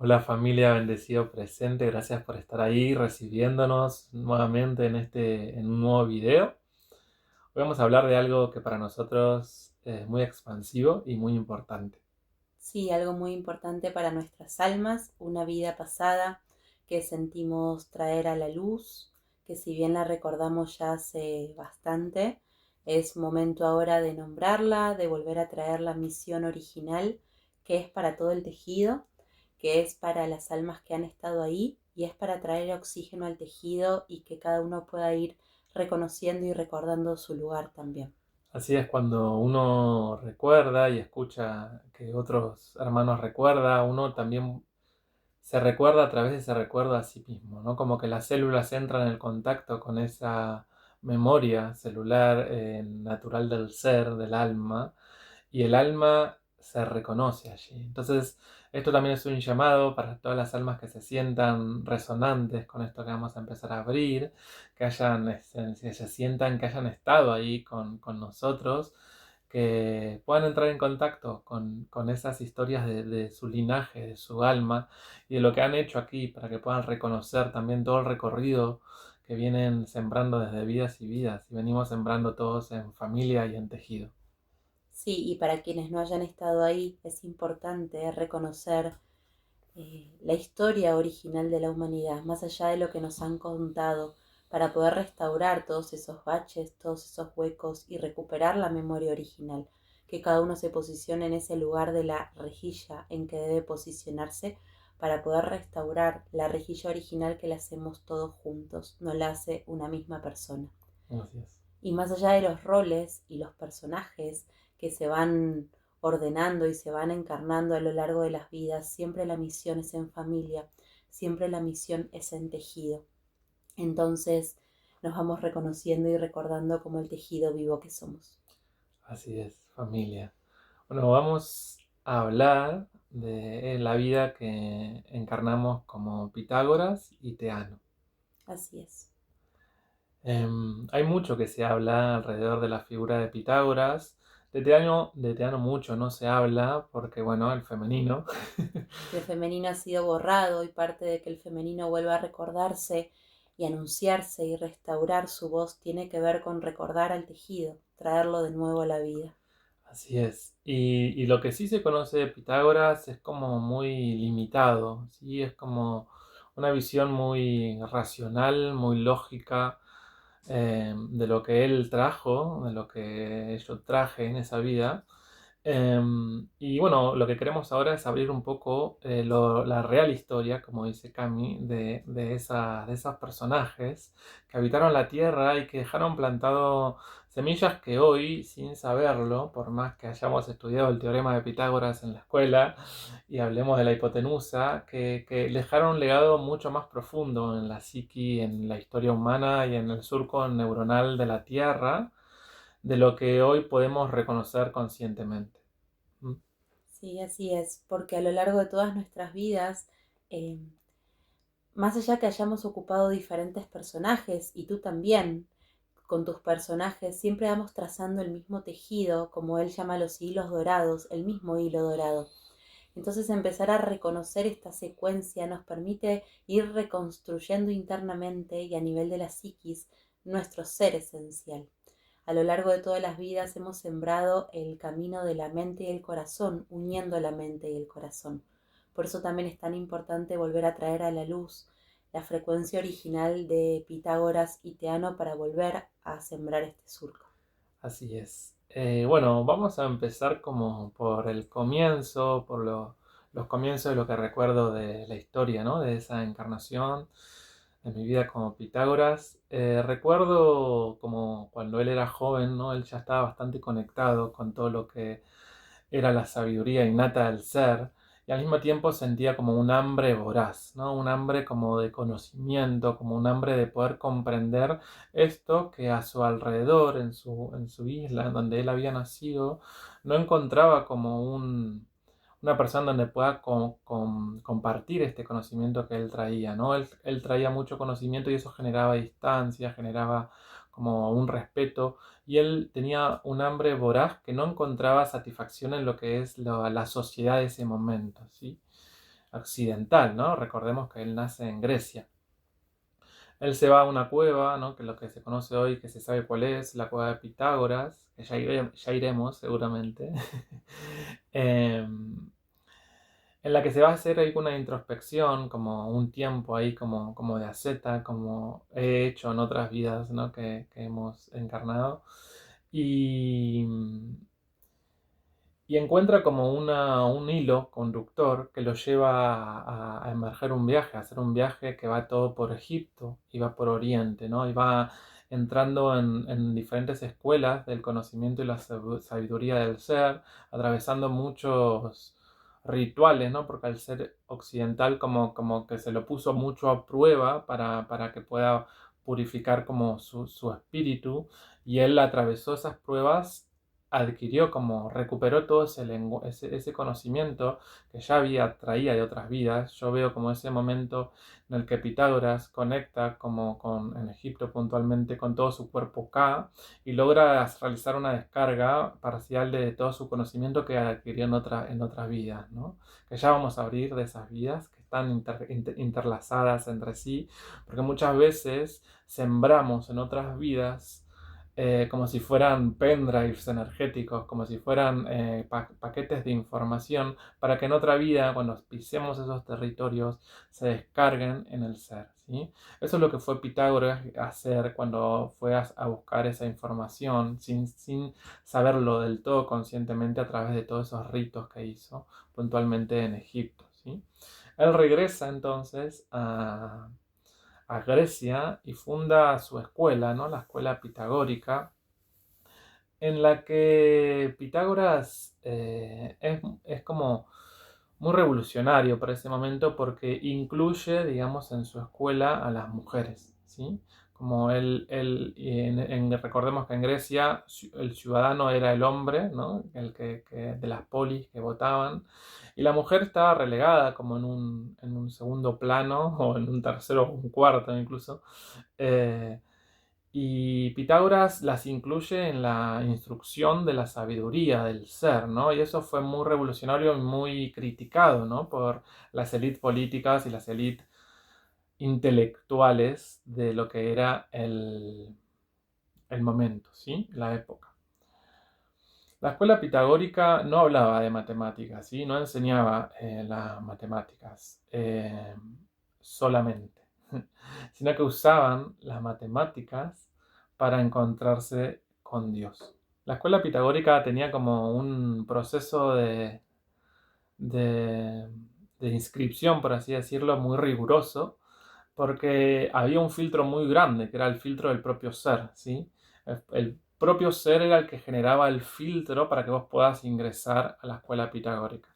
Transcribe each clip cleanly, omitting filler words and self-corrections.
Hola familia, bendecido presente, gracias por estar ahí recibiéndonos nuevamente en un nuevo video. Hoy vamos a hablar de algo que para nosotros es muy expansivo y muy importante. Sí, algo muy importante para nuestras almas, una vida pasada que sentimos traer a la luz, que si bien la recordamos ya hace bastante, es momento ahora de nombrarla, de volver a traer la misión original, que es para todo el tejido, que es para las almas que han estado ahí y es para traer oxígeno al tejido y que cada uno pueda ir reconociendo y recordando su lugar también. Así es cuando uno recuerda y escucha que otros hermanos recuerda, uno también se recuerda a través de ese recuerdo a sí mismo, ¿no? Como que las células entran en contacto con esa memoria celular natural del ser, del alma, y el alma se reconoce allí. Entonces, esto también es un llamado para todas las almas que se sientan resonantes con esto que vamos a empezar a abrir, que se sientan que hayan estado ahí con nosotros, que puedan entrar en contacto con esas historias de su linaje, de su alma y de lo que han hecho aquí, para que puedan reconocer también todo el recorrido que vienen sembrando desde vidas y vidas, y venimos sembrando todos en familia y en tejido. Sí, y para quienes no hayan estado ahí, es importante reconocer la historia original de la humanidad, más allá de lo que nos han contado, para poder restaurar todos esos baches, todos esos huecos y recuperar la memoria original, que cada uno se posicione en ese lugar de la rejilla en que debe posicionarse para poder restaurar la rejilla original que la hacemos todos juntos, no la hace una misma persona. Así es. Y más allá de los roles y los personajes que se van ordenando y se van encarnando a lo largo de las vidas, siempre la misión es en familia, siempre la misión es en tejido. Entonces nos vamos reconociendo y recordando como el tejido vivo que somos. Así es, familia. Bueno, vamos a hablar de la vida que encarnamos como Pitágoras y Teano. Así es. Hay mucho que se habla alrededor de la figura de Pitágoras. De Teano mucho no se habla porque, bueno, el femenino. El femenino ha sido borrado y parte de que el femenino vuelva a recordarse y anunciarse y restaurar su voz tiene que ver con recordar al tejido, traerlo de nuevo a la vida. Así es. Y lo que sí se conoce de Pitágoras es como muy limitado, ¿sí? Es como una visión muy racional, muy lógica de lo que él trajo, de lo que yo traje en esa vida. Y bueno, lo que queremos ahora es abrir un poco la real historia, como dice Cami, de esos personajes que habitaron la Tierra y que dejaron plantado semillas que hoy, sin saberlo, por más que hayamos estudiado el teorema de Pitágoras en la escuela y hablemos de la hipotenusa, que dejaron un legado mucho más profundo en la psiqui, en la historia humana y en el surco neuronal de la Tierra, de lo que hoy podemos reconocer conscientemente. Mm. Sí, así es, porque a lo largo de todas nuestras vidas, eh, más allá que hayamos ocupado diferentes personajes, y tú también, con tus personajes, siempre vamos trazando el mismo tejido, como él llama los hilos dorados, el mismo hilo dorado. Entonces empezar a reconocer esta secuencia nos permite ir reconstruyendo internamente y a nivel de la psiquis nuestro ser esencial. A lo largo de todas las vidas hemos sembrado el camino de la mente y el corazón, uniendo la mente y el corazón. Por eso también es tan importante volver a traer a la luz la frecuencia original de Pitágoras y Teano para volver a sembrar este surco. Así es. Bueno, vamos a empezar como por el comienzo, los comienzos de lo que recuerdo de la historia, ¿no? De esa encarnación, de mi vida como Pitágoras. Recuerdo como cuando él era joven, ¿no? Él ya estaba bastante conectado con todo lo que era la sabiduría innata del ser, y al mismo tiempo sentía como un hambre voraz, ¿no? Un hambre como de conocimiento, como un hambre de poder comprender esto que a su alrededor, en su isla, en donde él había nacido, no encontraba como una persona donde pueda compartir este conocimiento que él traía, ¿no? Él traía mucho conocimiento y eso generaba distancia, generaba como un respeto, y él tenía un hambre voraz que no encontraba satisfacción en lo que es la sociedad de ese momento, ¿sí? occidental, ¿no? Recordemos que él nace en Grecia. Él se va a una cueva, ¿no? Que es lo que se conoce hoy, que se sabe cuál es, la cueva de Pitágoras, que ya iremos seguramente, em, en la que se va a hacer ahí una introspección, como un tiempo ahí como de asceta, como he hecho en otras vidas, ¿no? que hemos encarnado. Y, y encuentra como un hilo conductor que lo lleva a emerger un viaje, a hacer un viaje que va todo por Egipto y va por Oriente, ¿no? Y va entrando en diferentes escuelas del conocimiento y la sabiduría del ser, atravesando muchos rituales, ¿no? Porque al ser occidental como que se lo puso mucho a prueba para que pueda purificar como su espíritu, y él atravesó esas pruebas, adquirió como, recuperó todo ese conocimiento que ya traía de otras vidas. Yo veo como ese momento en el que Pitágoras conecta como en Egipto puntualmente con todo su cuerpo K y logra realizar una descarga parcial de todo su conocimiento que adquirió en otras vidas, ¿no? Que ya vamos a abrir de esas vidas que están interlazadas entre sí, porque muchas veces sembramos en otras vidas como si fueran pendrives energéticos, como si fueran paquetes de información, para que en otra vida, cuando pisemos esos territorios, se descarguen en el ser, ¿sí? Eso es lo que fue Pitágoras a hacer cuando fue a buscar esa información, sin saberlo del todo conscientemente a través de todos esos ritos que hizo, puntualmente en Egipto, ¿sí? Él regresa entonces a Grecia y funda su escuela, ¿no? La escuela pitagórica, en la que Pitágoras es como muy revolucionario para ese momento porque incluye, digamos, en su escuela a las mujeres, ¿sí? Como recordemos que en Grecia el ciudadano era el hombre, ¿no? De las polis que votaban, y la mujer estaba relegada como en un segundo plano, o en un tercero o un cuarto incluso. eh, y Pitágoras las incluye en la instrucción de la sabiduría del ser, ¿no? Y eso fue muy revolucionario y muy criticado, ¿no? Por las élites políticas y las élites intelectuales de lo que era el momento, ¿sí? La época. La escuela pitagórica no hablaba de matemáticas, ¿sí? No enseñaba las matemáticas solamente, sino que usaban las matemáticas para encontrarse con Dios. La escuela pitagórica tenía como un proceso de, de inscripción, por así decirlo, muy riguroso, porque había un filtro muy grande, que era el filtro del propio ser, ¿sí? El propio ser era el que generaba el filtro para que vos puedas ingresar a la escuela pitagórica.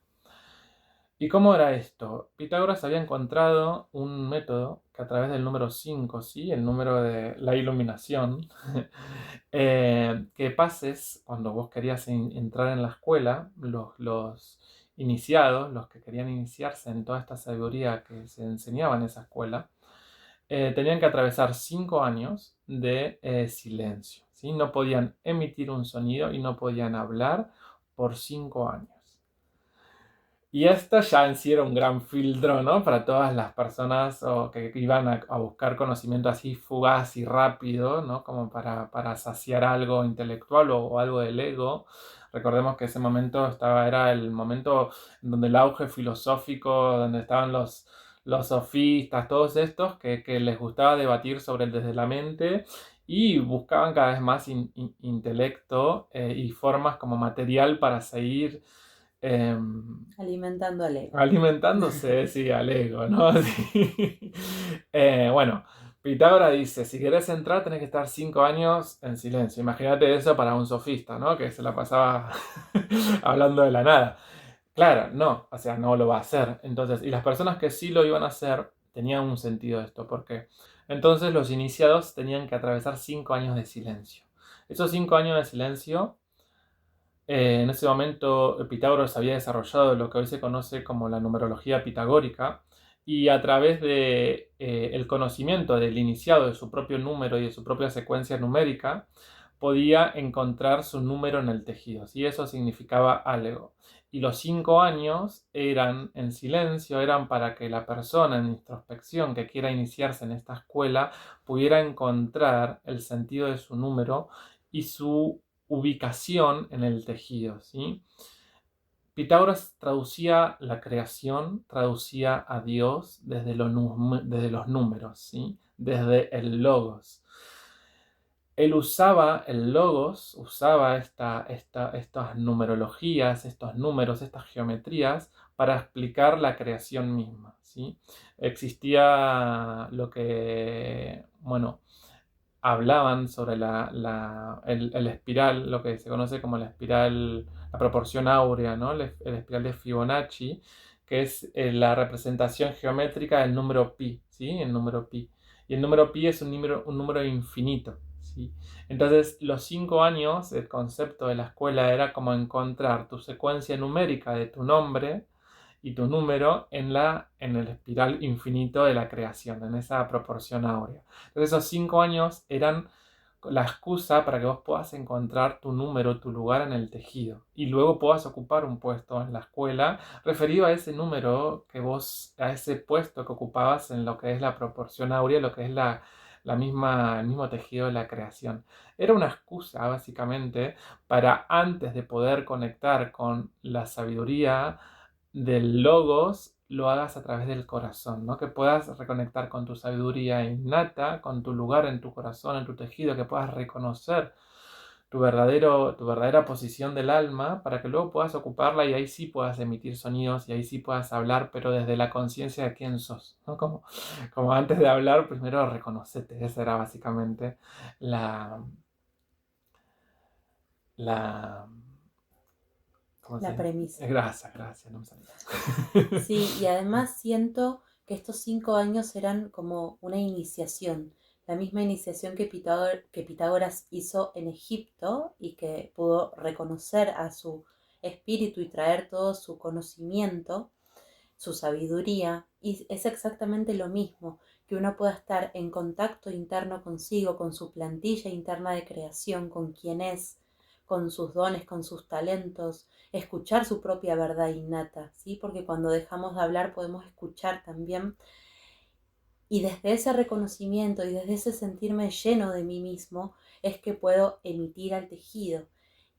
¿Y cómo era esto? Pitágoras había encontrado un método que a través del número 5, ¿sí? El número de la iluminación, que pases, cuando vos querías entrar en la escuela, los iniciados, los que querían iniciarse en toda esta sabiduría que se enseñaba en esa escuela, tenían que atravesar 5 años de silencio, ¿sí? No podían emitir un sonido y no podían hablar por 5 años. Y esto ya en sí era un gran filtro, ¿no? Para todas las personas que iban a buscar conocimiento así fugaz y rápido, ¿no? Como para saciar algo intelectual o algo del ego. Recordemos que ese momento era el momento en donde el auge filosófico, donde estaban los sofistas, todos estos que les gustaba debatir sobre el desde la mente y buscaban cada vez más intelecto y formas como material para seguir Alimentando al ego. alimentándose, sí, al ego, ¿no? Sí. Bueno, Pitágoras dice, si querés entrar tenés que estar 5 años en silencio. Imagínate eso para un sofista, ¿no? Que se la pasaba hablando de la nada. Claro, no, o sea, no lo va a hacer. Entonces, y las personas que sí lo iban a hacer, tenían un sentido esto. ¿Por qué? Entonces los iniciados tenían que atravesar 5 años de silencio. Esos 5 años de silencio, en ese momento Pitágoras había desarrollado lo que hoy se conoce como la numerología pitagórica, y a través de el conocimiento del iniciado de su propio número y de su propia secuencia numérica podía encontrar su número en el tejido, y eso significaba algo. Y los 5 años eran en silencio, eran para que la persona en introspección que quiera iniciarse en esta escuela pudiera encontrar el sentido de su número y su ubicación en el tejido, ¿sí? Pitágoras traducía la creación, traducía a Dios desde los números, ¿sí? Desde el logos. Él usaba el logos, usaba estas numerologías, estos números, estas geometrías para explicar la creación misma, ¿sí? Existía lo que, bueno, hablaban sobre el espiral, lo que se conoce como la espiral, la proporción áurea, ¿no? El espiral de Fibonacci, que es la representación geométrica del número pi, ¿sí? El número pi. Y el número pi es un número infinito, ¿sí? Entonces, los 5 años, el concepto de la escuela era como encontrar tu secuencia numérica de tu nombre y tu número en el espiral infinito de la creación, en esa proporción áurea. Entonces esos 5 años eran la excusa para que vos puedas encontrar tu número, tu lugar en el tejido y luego puedas ocupar un puesto en la escuela referido a ese número que vos, a ese puesto que ocupabas en lo que es la proporción áurea, lo que es el mismo tejido de la creación. Era una excusa básicamente para antes de poder conectar con la sabiduría del logos lo hagas a través del corazón, ¿no? Que puedas reconectar con tu sabiduría innata, con tu lugar en tu corazón, en tu tejido, que puedas reconocer tu verdadera posición del alma para que luego puedas ocuparla y ahí sí puedas emitir sonidos y ahí sí puedas hablar, pero desde la conciencia de quién sos, ¿no? Como antes de hablar, primero reconocete. Esa era básicamente la, la, ¿cómo se La dice? premisa. Gracias, no me salía. Sí, y además siento que estos 5 años eran como una iniciación, la misma iniciación que Pitágoras hizo en Egipto y que pudo reconocer a su espíritu y traer todo su conocimiento, su sabiduría, y es exactamente lo mismo, que uno pueda estar en contacto interno consigo, con su plantilla interna de creación, con quién es, con sus dones, con sus talentos, escuchar su propia verdad innata, ¿sí? Porque cuando dejamos de hablar podemos escuchar también, y desde ese reconocimiento y desde ese sentirme lleno de mí mismo es que puedo emitir al tejido.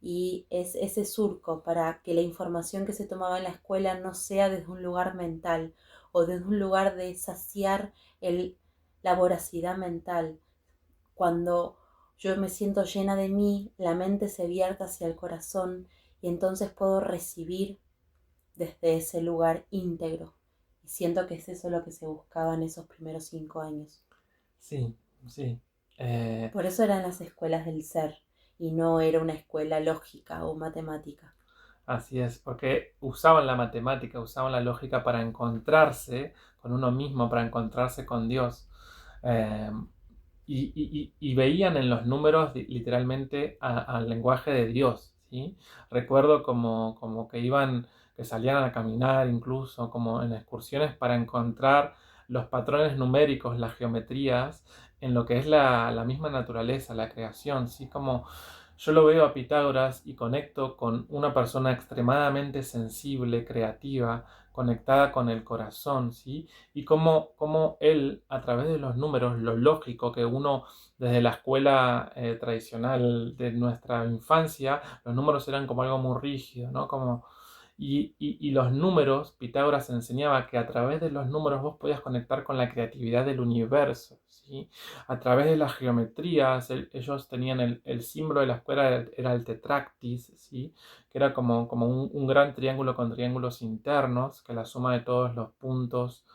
Y es ese surco para que la información que se tomaba en la escuela no sea desde un lugar mental o desde un lugar de saciar la voracidad mental. Cuando yo me siento llena de mí, la mente se vierte hacia el corazón y entonces puedo recibir desde ese lugar íntegro. Y siento que es eso lo que se buscaba en esos primeros 5 años. Sí, sí. Eh, Por eso eran las escuelas del ser y no era una escuela lógica o matemática. Así es, porque usaban la matemática, usaban la lógica para encontrarse con uno mismo, para encontrarse con Dios. Eh, y veían en los números literalmente al lenguaje de Dios, ¿sí? Recuerdo como que que salían a caminar incluso, como en excursiones para encontrar los patrones numéricos, las geometrías, en lo que es la misma naturaleza, la creación, ¿sí? Como yo lo veo a Pitágoras y conecto con una persona extremadamente sensible, creativa, conectada con el corazón, ¿sí? Y cómo él, a través de los números, lo lógico que uno desde la escuela tradicional de nuestra infancia, los números eran como algo muy rígido, ¿no? Y los números, Pitágoras enseñaba que a través de los números vos podías conectar con la creatividad del universo, ¿sí? A través de las geometrías, ellos tenían el símbolo de la escuela era el tetractis, ¿sí? Que era como un gran triángulo con triángulos internos, que la suma de todos los puntos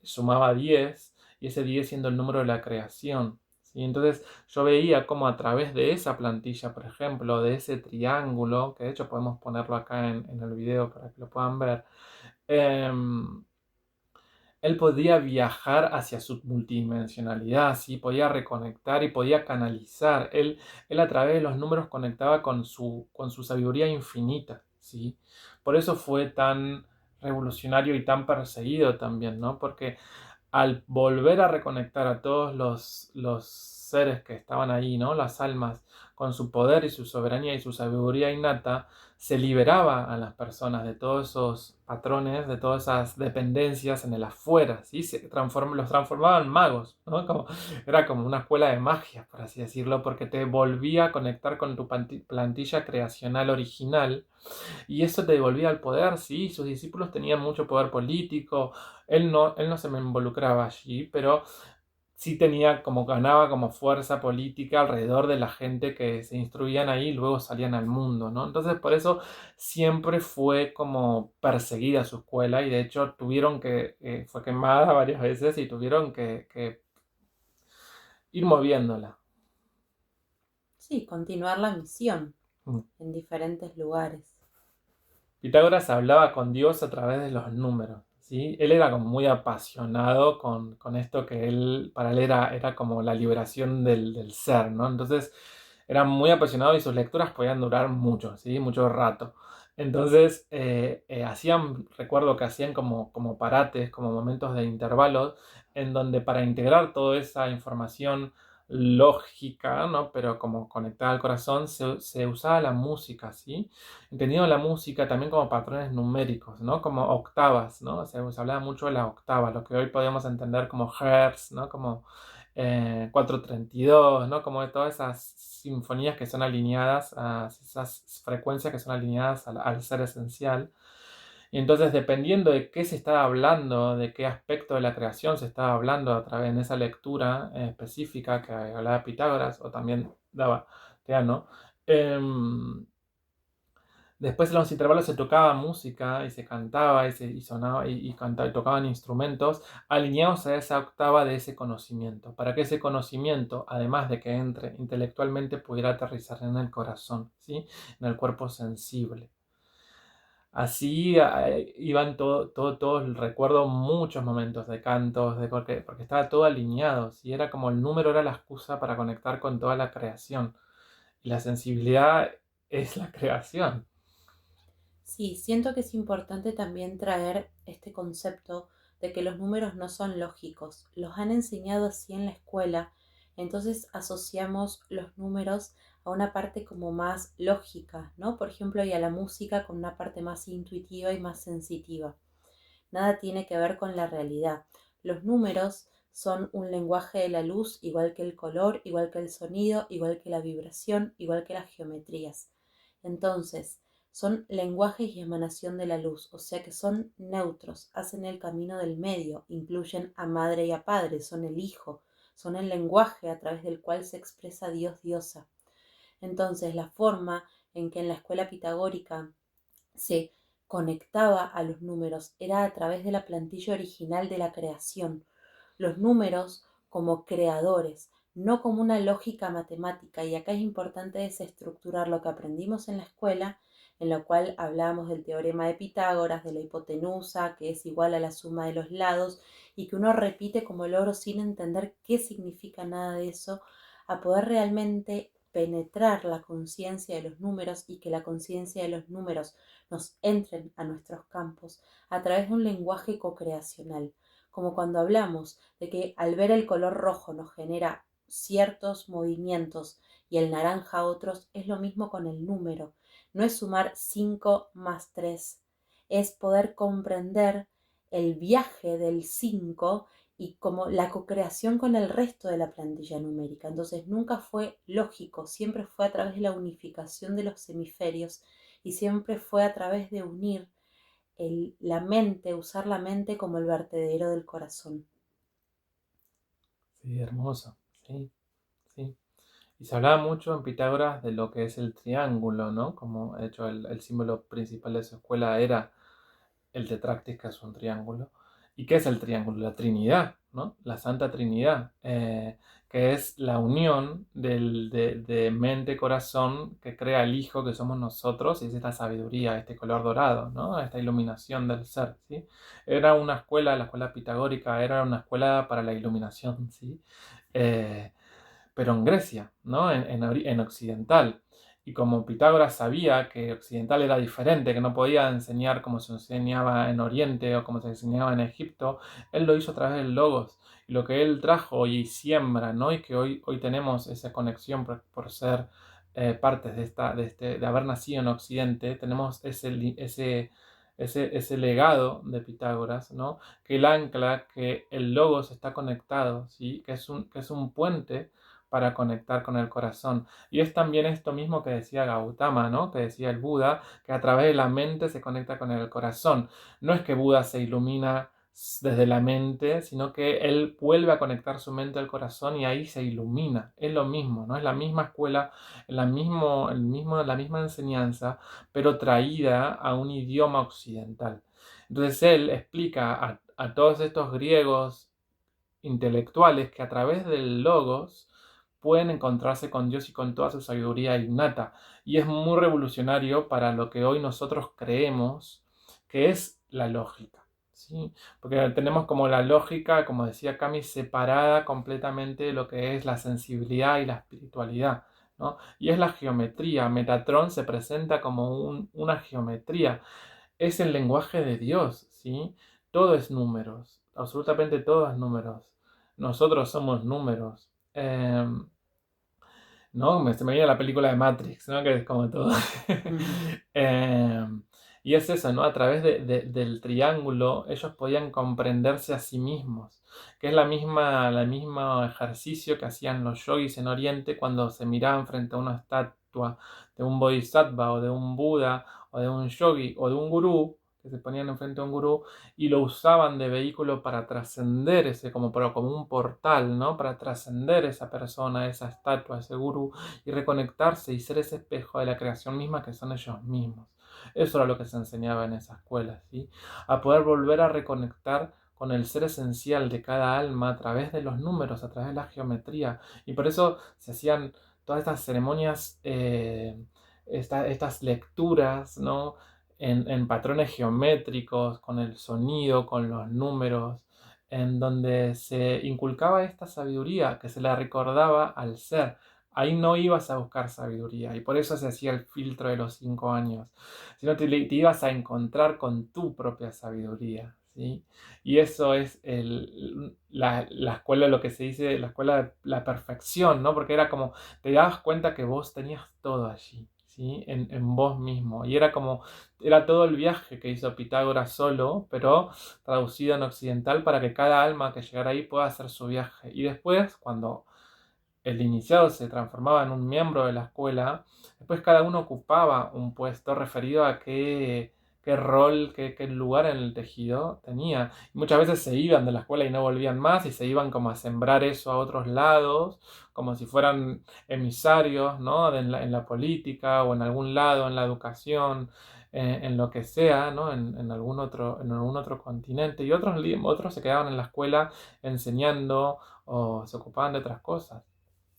sumaba 10 y ese 10 siendo el número de la creación, ¿sí? Entonces yo veía como a través de esa plantilla, por ejemplo, de ese triángulo, que de hecho podemos ponerlo acá en el video para que lo puedan ver, em, él podía viajar hacia su multidimensionalidad, ¿sí? Podía reconectar y podía canalizar. Él a través de los números conectaba con su sabiduría infinita, ¿sí? Por eso fue tan revolucionario y tan perseguido también, ¿no? Porque al volver a reconectar a todos los seres que estaban ahí, ¿no? Las almas, con su poder y su soberanía y su sabiduría innata, se liberaba a las personas de todos esos patrones, de todas esas dependencias en el afuera, ¿sí? Los transformaba en magos, ¿no? Era como una escuela de magia, por así decirlo, porque te volvía a conectar con tu plantilla creacional original y eso te devolvía al poder, sí, sus discípulos tenían mucho poder político, él no se me involucraba allí, pero sí tenía como ganaba como fuerza política alrededor de la gente que se instruían ahí y luego salían al mundo, ¿no? Entonces por eso siempre fue como perseguida su escuela y de hecho fue quemada varias veces y tuvieron que ir moviéndola. Sí, continuar la misión Mm. en diferentes lugares. Pitágoras hablaba con Dios a través de los números, ¿sí? Él era como muy apasionado con esto que para él era como la liberación del ser, ¿no? Entonces era muy apasionado y sus lecturas podían durar mucho, ¿sí? Mucho rato. Entonces recuerdo que hacían como parates, como momentos de intervalos, en donde para integrar toda esa información lógica, ¿no? Pero como conectada al corazón, se usaba la música, ¿sí? Entendiendo la música también como patrones numéricos, ¿no? Como octavas, ¿no? Se hablaba mucho de la octava, lo que hoy podemos entender como hertz, ¿no? Como 432, ¿no? Como de todas esas sinfonías que son alineadas, esas frecuencias que son alineadas al ser esencial. Y entonces, dependiendo de qué se estaba hablando, de qué aspecto de la creación se estaba hablando a través de esa lectura específica que hablaba Pitágoras, o también daba Teano, después en los intervalos se tocaba música y se cantaba y sonaba y tocaban instrumentos alineados a esa octava de ese conocimiento, para que ese conocimiento, además de que entre intelectualmente, pudiera aterrizar en el corazón, ¿sí? En el cuerpo sensible. Así iban todos, recuerdo muchos momentos de cantos, porque estaba todo alineado, ¿sí? Era como el número era la excusa para conectar con toda la creación. Y la sensibilidad es la creación. Sí, siento que es importante también traer este concepto de que los números no son lógicos. Los han enseñado así en la escuela, entonces asociamos los números a una parte como más lógica, ¿no? Por ejemplo, y a la música con una parte más intuitiva y más sensitiva. Nada tiene que ver con la realidad. Los números son un lenguaje de la luz, igual que el color, igual que el sonido, igual que la vibración, igual que las geometrías. Entonces, son lenguajes y emanación de la luz, o sea que son neutros, hacen el camino del medio, incluyen a madre y a padre, son el hijo, son el lenguaje a través del cual se expresa Dios, diosa. Entonces, la forma en que en la escuela pitagórica se conectaba a los números era a través de la plantilla original de la creación, los números como creadores, no como una lógica matemática. Y acá es importante desestructurar lo que aprendimos en la escuela, en lo cual hablábamos del teorema de Pitágoras, de la hipotenusa, que es igual a la suma de los lados, y que uno repite como loro sin entender qué significa nada de eso, a poder realmente penetrar la conciencia de los números y que la conciencia de los números nos entren a nuestros campos a través de un lenguaje co-creacional, como cuando hablamos de que al ver el color rojo nos genera ciertos movimientos y el naranja otros, es lo mismo con el número. No es sumar 5 más 3, es poder comprender el viaje del 5 y como la co-creación con el resto de la plantilla numérica. Entonces nunca fue lógico, siempre fue a través de la unificación de los hemisferios y siempre fue a través de unir la mente, usar la mente como el vertedero del corazón. Sí, hermoso. Sí, sí. Y se hablaba mucho en Pitágoras de lo que es el triángulo, ¿no? Como de hecho el símbolo principal de su escuela era el tetráctis, que es un triángulo. ¿Y qué es el triángulo? La Trinidad, ¿no? La Santa Trinidad, que es la unión de mente-corazón que crea el Hijo que somos nosotros, y es esta sabiduría, este color dorado, ¿no? Esta iluminación del ser, ¿sí? Era una escuela, la escuela pitagórica, era una escuela para la iluminación, ¿sí? Eh, pero en Grecia, ¿no? En occidental. Y como Pitágoras sabía que occidental era diferente, que no podía enseñar como se enseñaba en Oriente o como se enseñaba en Egipto, él lo hizo a través del Logos. Y lo que él trajo y siembra, ¿no? Y que hoy tenemos esa conexión por ser partes de haber nacido en Occidente, tenemos ese legado de Pitágoras, ¿no? Que él ancla que el logos está conectado, ¿sí? Que es un puente para conectar con el corazón. Y es también esto mismo que decía Gautama, ¿no? Que decía el Buda, que a través de la mente se conecta con el corazón. No es que Buda se ilumina desde la mente, sino que él vuelve a conectar su mente al corazón y ahí se ilumina. Es lo mismo, ¿no? Es la misma escuela, la misma enseñanza, pero traída a un idioma occidental. Entonces él explica a todos estos griegos intelectuales que a través del logos pueden encontrarse con Dios y con toda su sabiduría innata. Y es muy revolucionario para lo que hoy nosotros creemos que es la lógica. ¿Sí? Porque tenemos como la lógica, como decía Cami, separada completamente de lo que es la sensibilidad y la espiritualidad, ¿no? Y es la geometría. Metatron se presenta como una geometría. Es el lenguaje de Dios, ¿sí? Todo es números, absolutamente todo es números. Nosotros somos números. ¿No? Se me viene la película de Matrix, ¿no? Que es como todo. Ujú. Eh, y es eso, ¿no? A través del triángulo ellos podían comprenderse a sí mismos, que es la misma ejercicio que hacían los yogis en Oriente cuando se miraban frente a una estatua de un bodhisattva o de un Buda o de un yogi o de un gurú, que se ponían enfrente a un gurú y lo usaban de vehículo para trascender ese, como un portal, ¿no? Para trascender esa persona, esa estatua, ese gurú y reconectarse y ser ese espejo de la creación misma que son ellos mismos. Eso era lo que se enseñaba en esa escuela, ¿sí? A poder volver a reconectar con el ser esencial de cada alma a través de los números, a través de la geometría. Y por eso se hacían todas estas ceremonias, estas lecturas, ¿no? En patrones geométricos, con el sonido, con los números, en donde se inculcaba esta sabiduría que se la recordaba al ser. Ahí no ibas a buscar sabiduría y por eso se hacía el filtro de los 5 años, sino te ibas a encontrar con tu propia sabiduría, ¿sí? Y eso es la escuela, lo que se dice, la escuela de la perfección, ¿no? Porque era como, te dabas cuenta que vos tenías todo allí, ¿sí? En vos mismo. Y era como, era todo el viaje que hizo Pitágoras solo, pero traducido en occidental para que cada alma que llegara ahí pueda hacer su viaje. Y después, cuando el iniciado se transformaba en un miembro de la escuela, después cada uno ocupaba un puesto referido a qué rol, qué lugar en el tejido tenía. Y muchas veces se iban de la escuela y no volvían más y se iban como a sembrar eso a otros lados, como si fueran emisarios, ¿no? En la política o en algún lado, en la educación. En lo que sea, ¿no? En algún otro continente y otros se quedaban en la escuela enseñando o se ocupaban de otras cosas.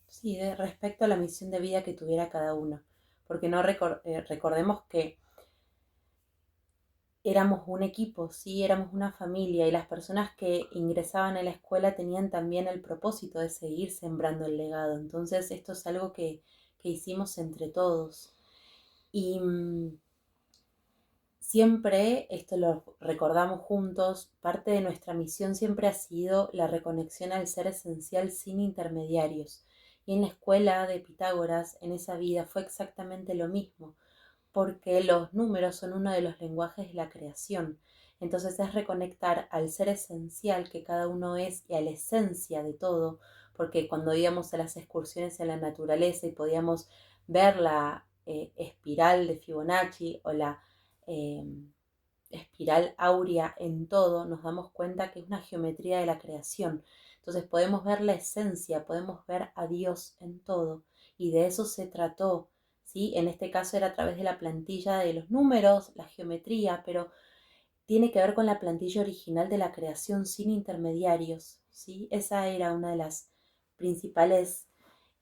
Sí, respecto a la misión de vida que tuviera cada uno, porque no recordemos que éramos un equipo, sí, éramos una familia y las personas que ingresaban a la escuela tenían también el propósito de seguir sembrando el legado. Entonces, esto es algo que hicimos entre todos. Y siempre, esto lo recordamos juntos, parte de nuestra misión siempre ha sido la reconexión al ser esencial sin intermediarios. Y en la escuela de Pitágoras, en esa vida, fue exactamente lo mismo, porque los números son uno de los lenguajes de la creación. Entonces es reconectar al ser esencial que cada uno es y a la esencia de todo, porque cuando íbamos a las excursiones en la naturaleza y podíamos ver la espiral de Fibonacci o la eh, espiral áurea en todo, nos damos cuenta que es una geometría de la creación. Entonces podemos ver la esencia, podemos ver a Dios en todo. Y de eso se trató, ¿sí? En este caso era a través de la plantilla de los números, la geometría, pero tiene que ver con la plantilla original de la creación sin intermediarios, ¿sí? Esa era una de las principales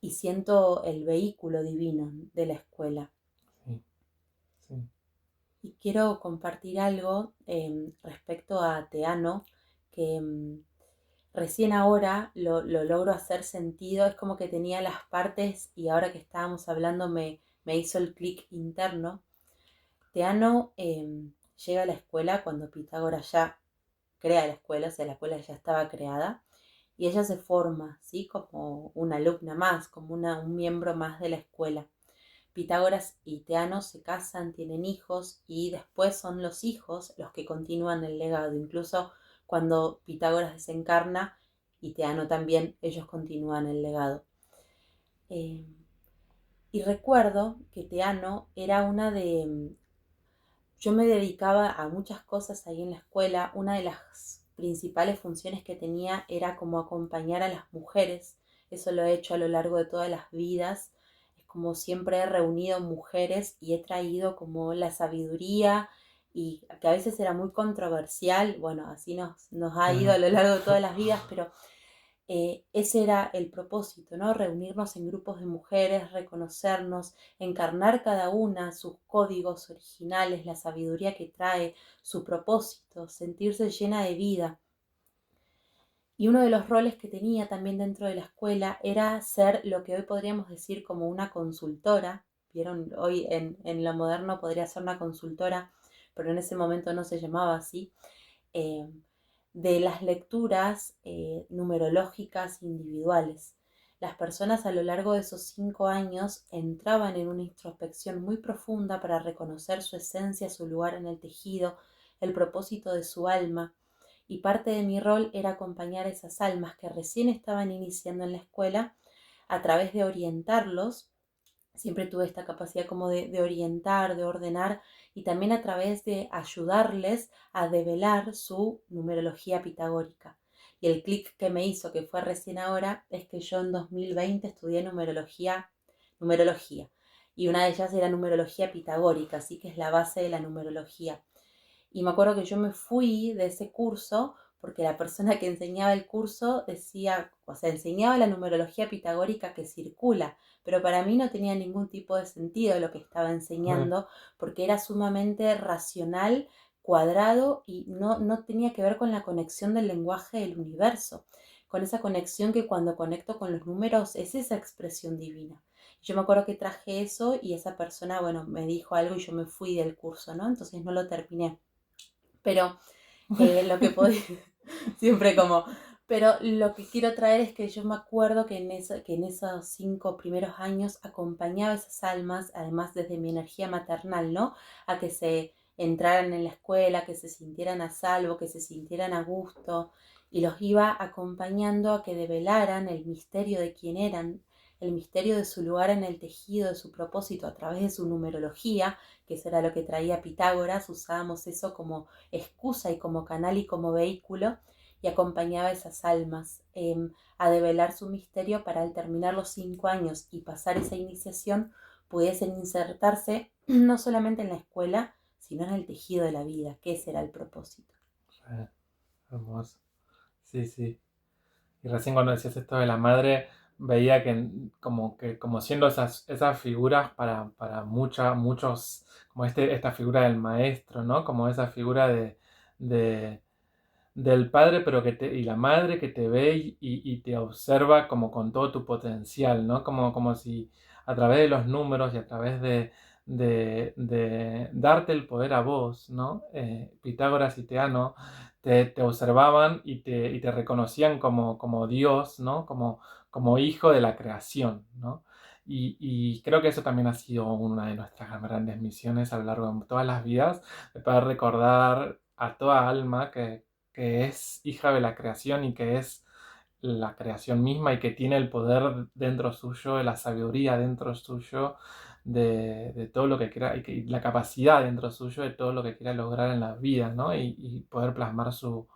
y siento el vehículo divino de la escuela. Sí, sí. Y quiero compartir algo respecto a Teano, que recién ahora lo logro hacer sentido, es como que tenía las partes y ahora que estábamos hablando me hizo el clic interno. Teano llega a la escuela cuando Pitágoras ya crea la escuela, o sea, la escuela ya estaba creada, y ella se forma, ¿sí? Como una alumna más, como un miembro más de la escuela. Pitágoras y Teano se casan, tienen hijos y después son los hijos los que continúan el legado. Incluso cuando Pitágoras desencarna y Teano también, ellos continúan el legado. Eh, y recuerdo que Teano era una de... Yo me dedicaba a muchas cosas ahí en la escuela. Una de las principales funciones que tenía era como acompañar a las mujeres. Eso lo he hecho a lo largo de todas las vidas. Es como siempre he reunido mujeres y he traído como la sabiduría y que a veces era muy controversial. Bueno, así nos ha ido a lo largo de todas las vidas, pero ese era el propósito, ¿no? Reunirnos en grupos de mujeres, reconocernos, encarnar cada una sus códigos originales, la sabiduría que trae, su propósito, sentirse llena de vida. Y uno de los roles que tenía también dentro de la escuela era ser lo que hoy podríamos decir como una consultora. Vieron, hoy en lo moderno podría ser una consultora, pero en ese momento no se llamaba así. Eh, de las lecturas numerológicas individuales. Las personas a lo largo de esos 5 años entraban en una introspección muy profunda para reconocer su esencia, su lugar en el tejido, el propósito de su alma. Y parte de mi rol era acompañar a esas almas que recién estaban iniciando en la escuela a través de orientarlos. Siempre tuve esta capacidad como de orientar, de ordenar y también a través de ayudarles a develar su numerología pitagórica. Y el clic que me hizo, que fue recién ahora, es que yo en 2020 estudié numerología. Y una de ellas era numerología pitagórica, así que es la base de la numerología. Y me acuerdo que yo me fui de ese curso porque la persona que enseñaba el curso decía, o sea, enseñaba la numerología pitagórica que circula, pero para mí no tenía ningún tipo de sentido lo que estaba enseñando porque era sumamente racional, cuadrado y no tenía que ver con la conexión del lenguaje del universo, con esa conexión que cuando conecto con los números es esa expresión divina. Yo me acuerdo que traje eso y esa persona, bueno, me dijo algo y yo me fui del curso, ¿no? Entonces no lo terminé. Pero lo que podía, siempre como, pero lo que quiero traer es que yo me acuerdo que en esos 5 primeros años acompañaba a esas almas, además desde mi energía maternal, ¿no? A que se entraran en la escuela, que se sintieran a salvo, que se sintieran a gusto, y los iba acompañando a que develaran el misterio de quién eran, el misterio de su lugar en el tejido, de su propósito a través de su numerología, que eso era lo que traía Pitágoras. Usábamos eso como excusa y como canal y como vehículo, y acompañaba a esas almas a develar su misterio para al terminar los 5 años y pasar esa iniciación pudiesen insertarse no solamente en la escuela, sino en el tejido de la vida, que ese era el propósito. Hermoso. Sí, sí. Y recién cuando decías esto de la madre, veía que como siendo esas figuras para muchos, como esta figura del maestro, ¿no? Como esa figura de, del padre, pero y la madre que te ve y te observa como con todo tu potencial, ¿no? Como si a través de los números y a través de darte el poder a vos, ¿no? Pitágoras y Teano te observaban y te reconocían como Dios, ¿no? Como hijo de la creación, ¿no? Y creo que eso también ha sido una de nuestras grandes misiones a lo largo de todas las vidas, de poder recordar a toda alma que es hija de la creación y que es la creación misma y que tiene el poder dentro suyo, de la sabiduría dentro suyo, de todo lo que quiera, y la capacidad dentro suyo de todo lo que quiera lograr en la vida, ¿no? Y poder plasmar su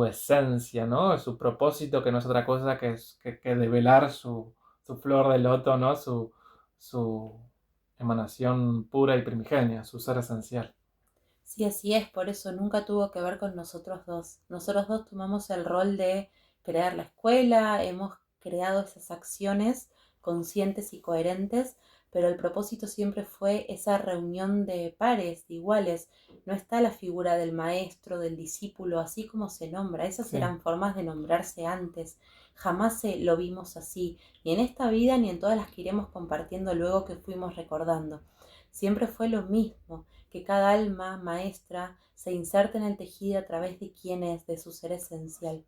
esencia, ¿no? Su propósito, que no es otra cosa que develar su flor de loto, ¿no? Su emanación pura y primigenia, su ser esencial. Sí, así es, por eso nunca tuvo que ver con nosotros dos. Nosotros dos tomamos el rol de crear la escuela, hemos creado esas acciones conscientes y coherentes, pero el propósito siempre fue esa reunión de pares, de iguales. No está la figura del maestro, del discípulo, así como se nombra. Esas Sí. eran formas de nombrarse antes. Jamás lo vimos así, ni en esta vida ni en todas las que iremos compartiendo luego que fuimos recordando. Siempre fue lo mismo, que cada alma maestra se inserta en el tejido a través de quién es, de su ser esencial.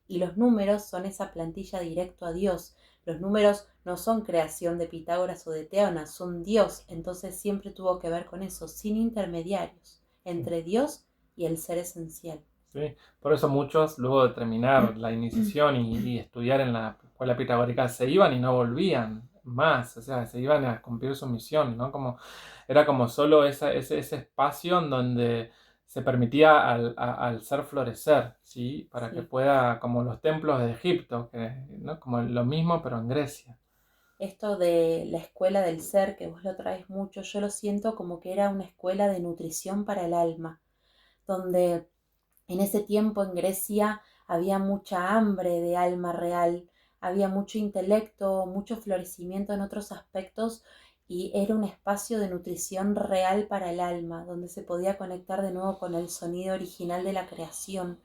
Y los números son esa plantilla directo a Dios. Los números no son creación de Pitágoras o de Teonas, son Dios. Entonces siempre tuvo que ver con eso, sin intermediarios, Sí, entre Dios y el ser esencial. sí. Por eso muchos, luego de terminar la iniciación y estudiar en la escuela pitagórica, se iban y no volvían más, o sea, se iban a cumplir su misión, ¿no? Como, era como solo ese espacio en donde se permitía al ser florecer, ¿sí? Para que Sí. pueda, como los templos de Egipto, que, ¿no? Como lo mismo, pero en Grecia. Esto de la escuela del ser, que vos lo traes mucho, yo lo siento como que era una escuela de nutrición para el alma, donde en ese tiempo en Grecia había mucha hambre de alma real, había mucho intelecto, mucho florecimiento en otros aspectos y era un espacio de nutrición real para el alma, donde se podía conectar de nuevo con el sonido original de la creación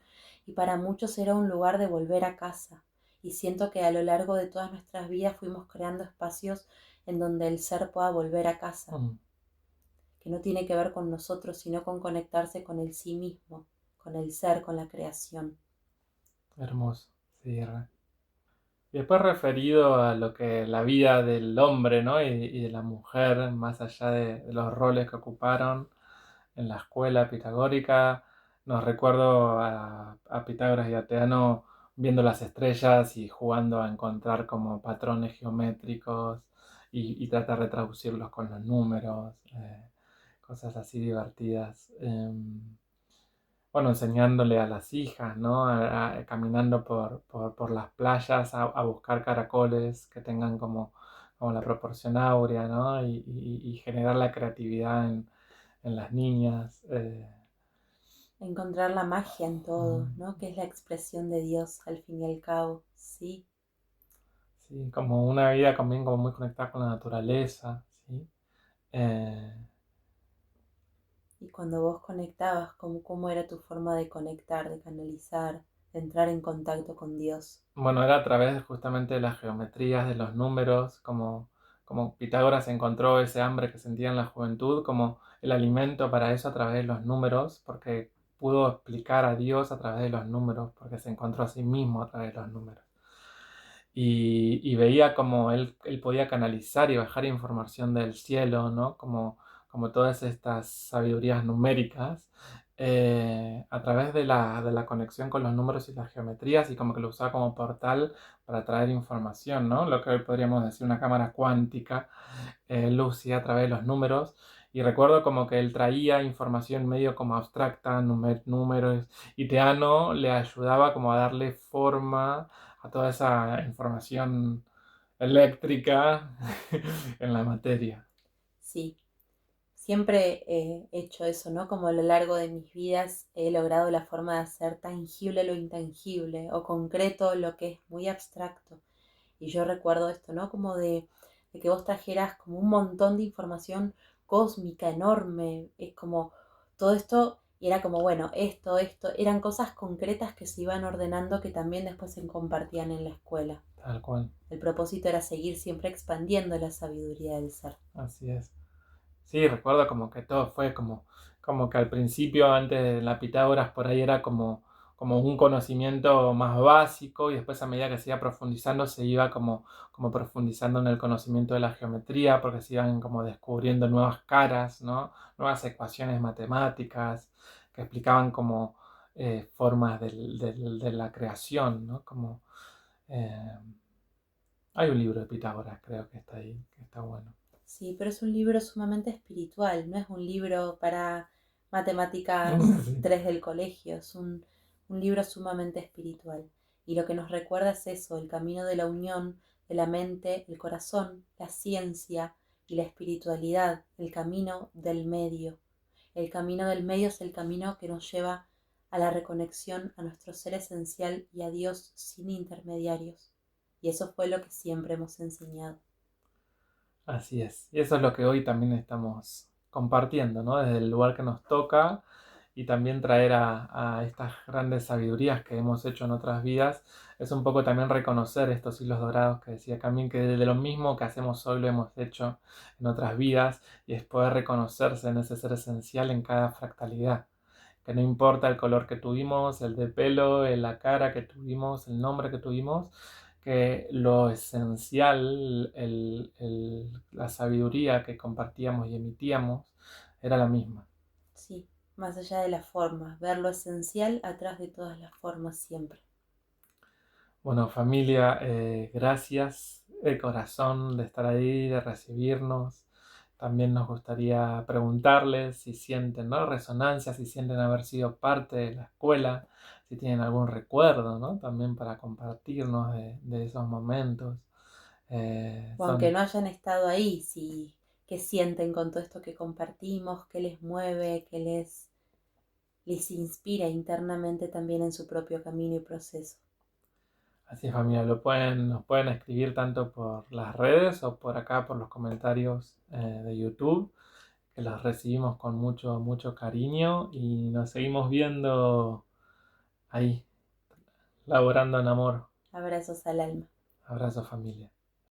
y para muchos era un lugar de volver a casa. Y siento que a lo largo de todas nuestras vidas fuimos creando espacios en donde el ser pueda volver a casa, Mm, que no tiene que ver con nosotros, sino con conectarse con el sí mismo, con el ser, con la creación. hermoso, sí, y después referido a lo que la vida del hombre, ¿no? Y de la mujer, más allá de los roles que ocuparon en la escuela pitagórica, nos recuerdo a Pitágoras y a Teano viendo las estrellas y jugando a encontrar como patrones geométricos y tratar de traducirlos con los números, cosas así divertidas. Bueno, enseñándole a las hijas, ¿no? Caminando por las playas a buscar caracoles que tengan como la proporción áurea, ¿no? Y generar la creatividad en las niñas. Encontrar la magia en todo, Mm, ¿no? Que es la expresión de Dios al fin y al cabo, sí. sí, como una vida también como muy conectada con la naturaleza, ¿sí? Eh, Y cuando vos conectabas, ¿cómo era tu forma de conectar, de canalizar, de entrar en contacto con Dios? Bueno, era a través justamente de las geometrías, de los números, como Pitágoras encontró ese hambre que sentía en la juventud, como el alimento para eso a través de los números, porque pudo explicar a Dios a través de los números, porque se encontró a sí mismo a través de los números. Y veía como él podía canalizar y bajar información del cielo, ¿no? Como todas estas sabidurías numéricas, a través de la conexión con los números y las geometrías, y como que lo usaba como portal para traer información, ¿no? Lo que hoy podríamos decir una cámara cuántica, él lo usaba a través de los números. Y recuerdo como que él traía información medio como abstracta, números, y Teano le ayudaba como a darle forma a toda esa información eléctrica en la materia. Sí, siempre he hecho eso, ¿no? Como a lo largo de mis vidas he logrado la forma de hacer tangible lo intangible o concreto lo que es muy abstracto. Y yo recuerdo esto, ¿no? Como de que vos trajeras como un montón de información cósmica enorme. Es como todo esto, y era como, bueno, esto, eran cosas concretas que se iban ordenando que también después se compartían en la escuela. Tal cual, El propósito era seguir siempre expandiendo la sabiduría del ser. así es. Sí, recuerdo como que todo fue como que al principio, antes de la Pitágoras, por ahí era como un conocimiento más básico y después a medida que se iba profundizando se iba como profundizando en el conocimiento de la geometría porque se iban como descubriendo nuevas caras, ¿no? Nuevas ecuaciones matemáticas que explicaban como formas de la creación, ¿no? Eh, Hay un libro de Pitágoras, creo que está ahí, que está bueno. Sí, pero es un libro sumamente espiritual, no es un libro para matemáticas Sí. 3 del colegio, es un libro sumamente espiritual. Y lo que nos recuerda es eso, el camino de la unión de la mente, el corazón, la ciencia y la espiritualidad, el camino del medio. El camino del medio es el camino que nos lleva a la reconexión a nuestro ser esencial y a Dios sin intermediarios. Y eso fue lo que siempre hemos enseñado. Así es. Y eso es lo que hoy también estamos compartiendo, ¿no? Desde el lugar que nos toca y también traer a estas grandes sabidurías que hemos hecho en otras vidas. Es un poco también reconocer estos hilos dorados que decía Camín, que de lo mismo que hacemos hoy lo hemos hecho en otras vidas y es poder reconocerse en ese ser esencial en cada fractalidad. que no importa el color que tuvimos, el de pelo, la cara que tuvimos, el nombre que tuvimos, que lo esencial, la sabiduría que compartíamos y emitíamos era la misma. Sí, más allá de las formas, ver lo esencial atrás de todas las formas siempre. Bueno, familia, gracias de corazón de estar ahí, de recibirnos. También nos gustaría preguntarles si sienten, ¿no?, resonancia, si sienten haber sido parte de la escuela, si tienen algún recuerdo, ¿no?, también para compartirnos de esos momentos. O aunque Son no hayan estado ahí, si, qué sienten con todo esto que compartimos, qué les mueve, qué les inspira internamente también en su propio camino y proceso. Así es, familia, nos pueden escribir tanto por las redes o por acá, por los comentarios de YouTube, que los recibimos con mucho, mucho cariño y nos seguimos viendo ahí, laborando en amor. Abrazos al alma. Abrazo, familia.